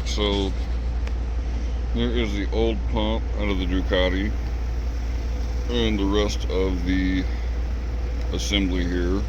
So there is the old pump out of the Ducati and the rest of the assembly here.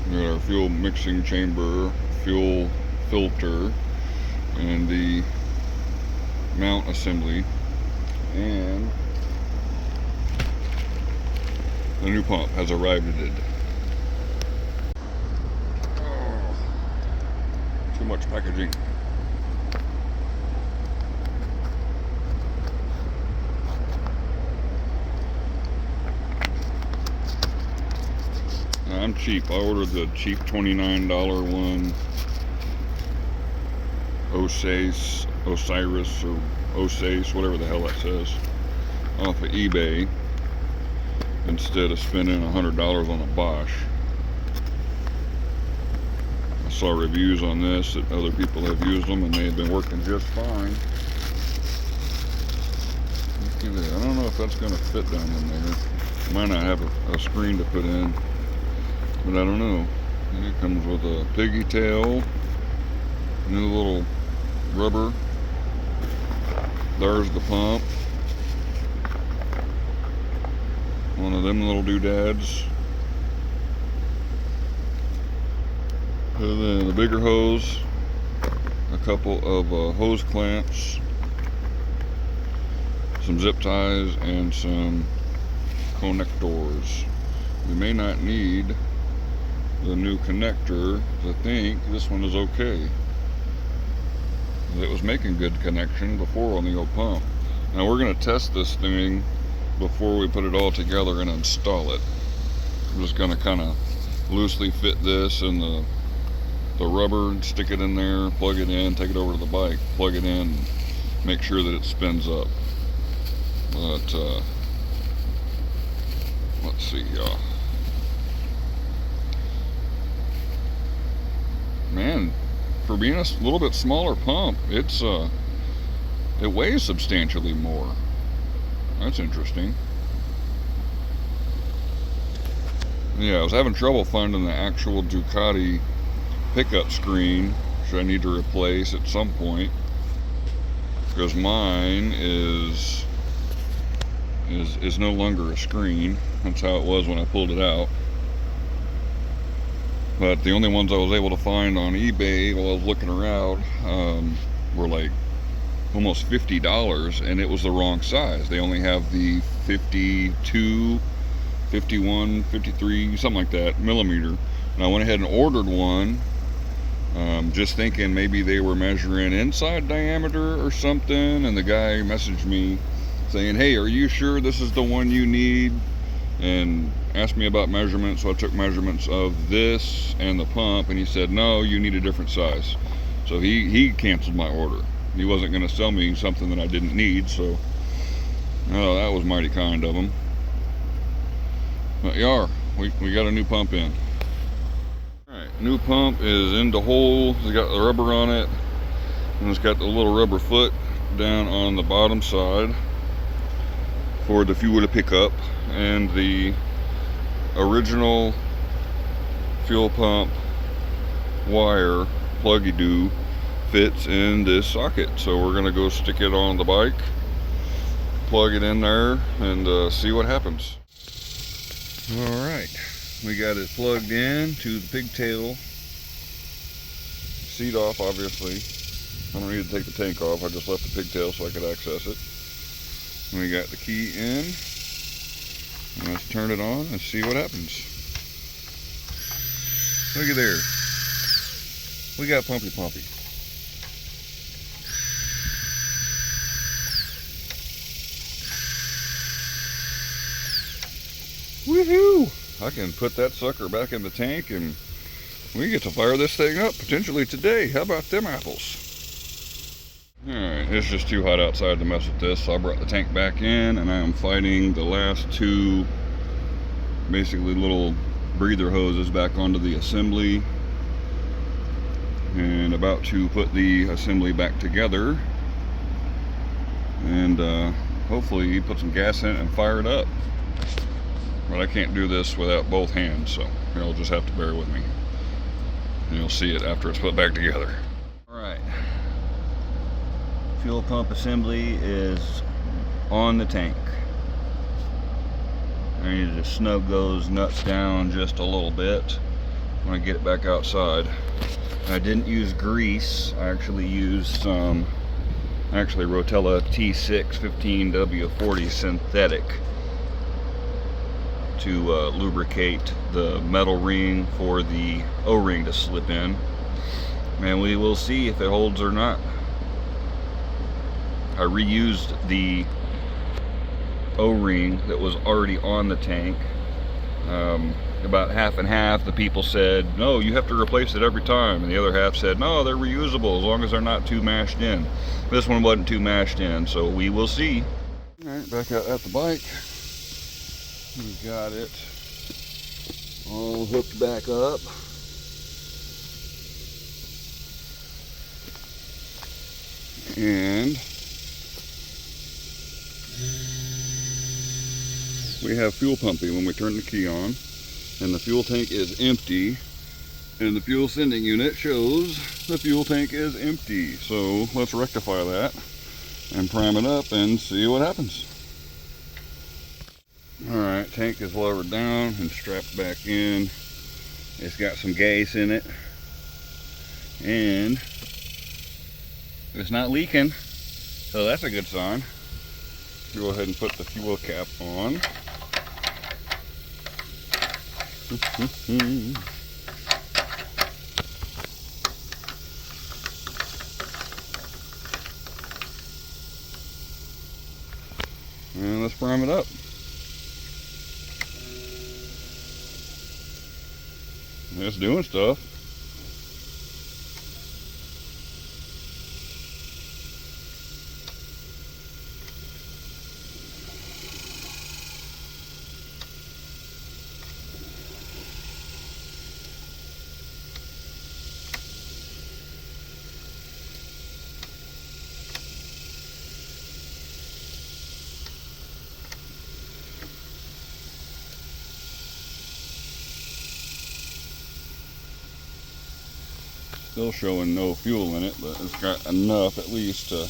We got our fuel mixing chamber, fuel filter, and the mount assembly, and the new pump has arrived. Oh, too much packaging. I'm cheap. I ordered the cheap $29 one, Osiris or Osiris, whatever the hell that says, off of eBay instead of spending $100 on a Bosch. I saw reviews on this that other people have used them and they have been working just fine. Look at that. I don't know if that's going to fit down in there. Might not have a screen to put in, but I don't know. And it comes with a piggy tail, new little rubber. There's the pump. One of them little doodads. And then the bigger hose, a couple of hose clamps, some zip ties, and some connectors. We may not need the new connector. I think this one is okay. It was making good connection before on the old pump. Now we're going to test this thing before we put it all together and install it. I'm just going to kind of loosely fit this in the rubber, stick it in there, plug it in, take it over to the bike, plug it in, make sure that it spins up. But let's see, man, for being a little bit smaller pump, it weighs substantially more. That's interesting. Yeah, I was having trouble finding the actual Ducati pickup screen, which I need to replace at some point, because mine is no longer a screen. That's how it was when I pulled it out. But the only ones I was able to find on eBay while I was looking around were like almost $50, and it was the wrong size. They only have the 52, 51, 53, something like that, millimeter. And I went ahead and ordered one, just thinking maybe they were measuring inside diameter or something, and the guy messaged me saying, hey, are you sure this is the one you need? And asked me about measurements. So I took measurements of this and the pump, and he said, no, you need a different size. So he canceled my order. He wasn't going to sell me something that I didn't need, so that was mighty kind of him. But yeah, we got a new pump in. Alright, new pump is in the hole. It's got the rubber on it, and it's got the little rubber foot down on the bottom side for the fuel to pick up, and the original fuel pump wire pluggy-do fits in this socket. So we're gonna go stick it on the bike, plug it in there, and see what happens. All right, we got it plugged in to the pigtail seat off. Obviously I don't need to take the tank off, I just left the pigtail so I could access it. And we got the key in, and let's turn it on and see what happens. Look at there, we got pumpy. Woohoo! I can put that sucker back in the tank, and we get to fire this thing up potentially today. How about them apples? Alright, it's just too hot outside to mess with this, so I brought the tank back in, and I am fighting the last two basically little breather hoses back onto the assembly, and about to put the assembly back together, and hopefully put some gas in it and fire it up. But I can't do this without both hands, so you'll just have to bear with me, and you'll see it after it's put back together. Alright, fuel pump assembly is on the tank. I need to snug those nuts down just a little bit when I get it back outside. I didn't use grease. I actually used some Rotella T6 15W40 synthetic to lubricate the metal ring for the O-ring to slip in. And we will see if it holds or not. I reused the O-ring that was already on the tank. About half and half. The people said, no, you have to replace it every time, and the other half said, no, they're reusable as long as they're not too mashed in. This one wasn't too mashed in, so we will see. All right, back out at the bike. We got it all hooked back up. And we have fuel pumping when we turn the key on, and the fuel tank is empty, and the fuel sending unit shows the fuel tank is empty. So let's rectify that and prime it up and see what happens. Alright, tank is lowered down and strapped back in. It's got some gas in it, and it's not leaking, so that's a good sign. Go ahead and put the fuel cap on. And let's prime it up. It's doing stuff. Still showing no fuel in it, but it's got enough at least to,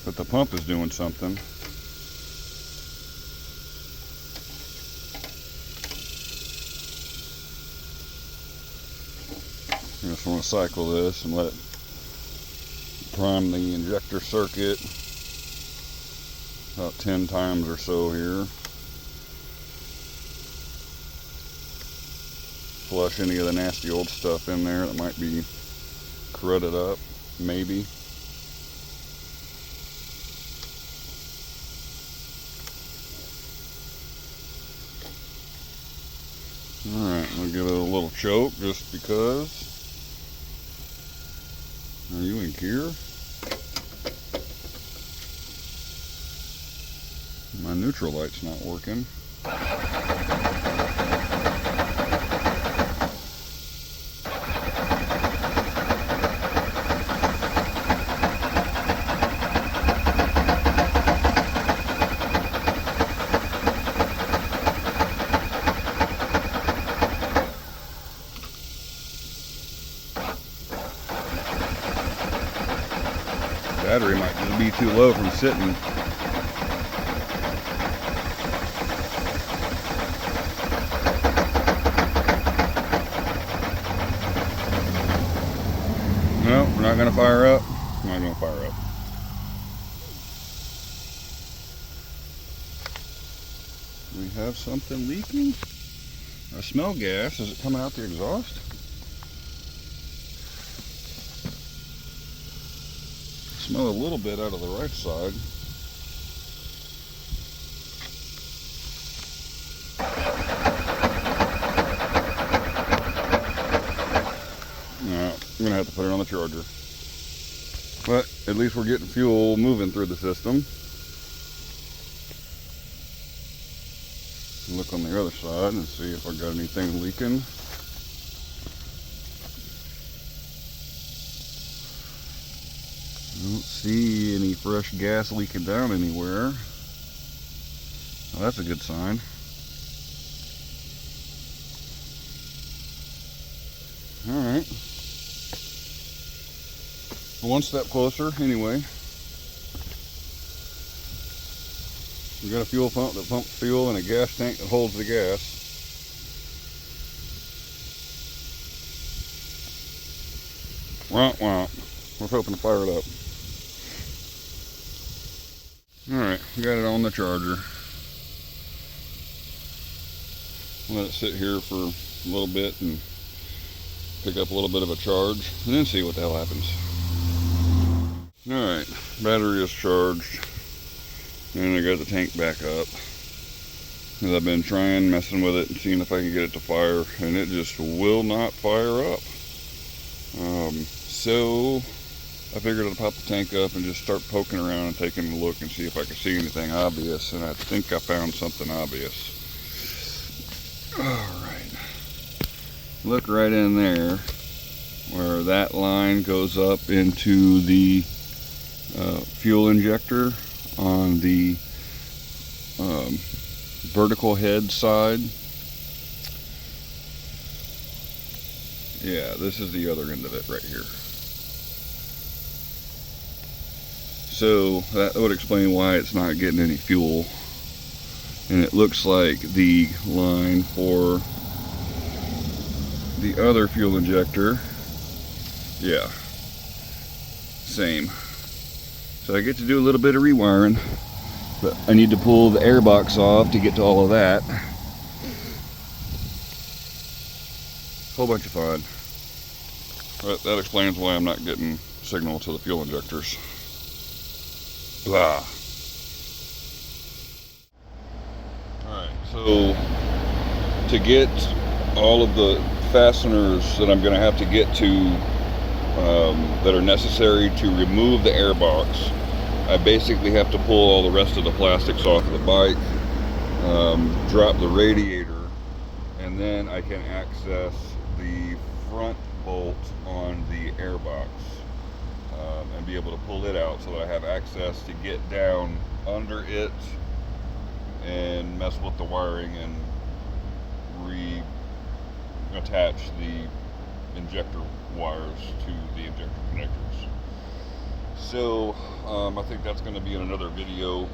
that the pump is doing something. I just want to cycle this and let it prime the injector circuit about 10 times or so here. Flush any of the nasty old stuff in there that might be corroded up, maybe. Alright, we'll give it a little choke just because. Are you in gear? My neutral light's not working. Battery might just be too low from sitting. No, we're not going to fire up. We're not going to fire up. We have something leaking. I smell gas. Is it coming out the exhaust? Smell a little bit out of the right side. No, I'm gonna have to put it on the charger. But at least we're getting fuel moving through the system. Look on the other side and see if I got anything leaking. I don't see any fresh gas leaking down anywhere. Well, that's a good sign. Alright. one step closer anyway. We got a fuel pump that pumps fuel and a gas tank that holds the gas. Womp womp. We're hoping to fire it up. Alright, got it on the charger. Let it sit here for a little bit and pick up a little bit of a charge, and then see what the hell happens. Alright, battery is charged, and I got the tank back up. And I've been trying, messing with it, and seeing if I can get it to fire, and it just will not fire up. So I figured I'd pop the tank up and just start poking around and taking a look and see if I could see anything obvious, and I think I found something obvious. Alright, look right in there where that line goes up into the fuel injector on the vertical head side. Yeah, this is the other end of it right here. So that would explain why it's not getting any fuel. And it looks like the line for the other fuel injector, yeah, same. So I get to do a little bit of rewiring, but I need to pull the air box off to get to all of that. Whole bunch of fun. But that explains why I'm not getting signal to the fuel injectors. Blah. Alright, so to get all of the fasteners that I'm going to have to get to that are necessary to remove the air box, I basically have to pull all the rest of the plastics off the bike, drop the radiator, and then I can access the front bolt on the air box and be able to pull it out so that I have access to get down under it and mess with the wiring and reattach the injector wires to the injector connectors. So I think that's going to be in another video.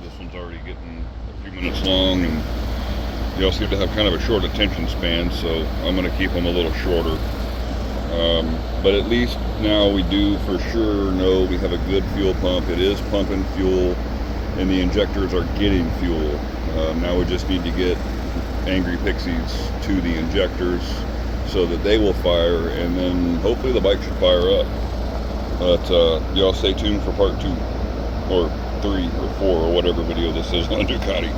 This one's already getting a few minutes long, and y'all seem to have kind of a short attention span, so I'm going to keep them a little shorter. But at least now we do for sure know we have a good fuel pump. It is pumping fuel, and the injectors are getting fuel. Now we just need to get Angry Pixies to the injectors so that they will fire, and then hopefully the bike should fire up. But y'all stay tuned for part 2 or 3 or 4 or whatever video this is on Ducati.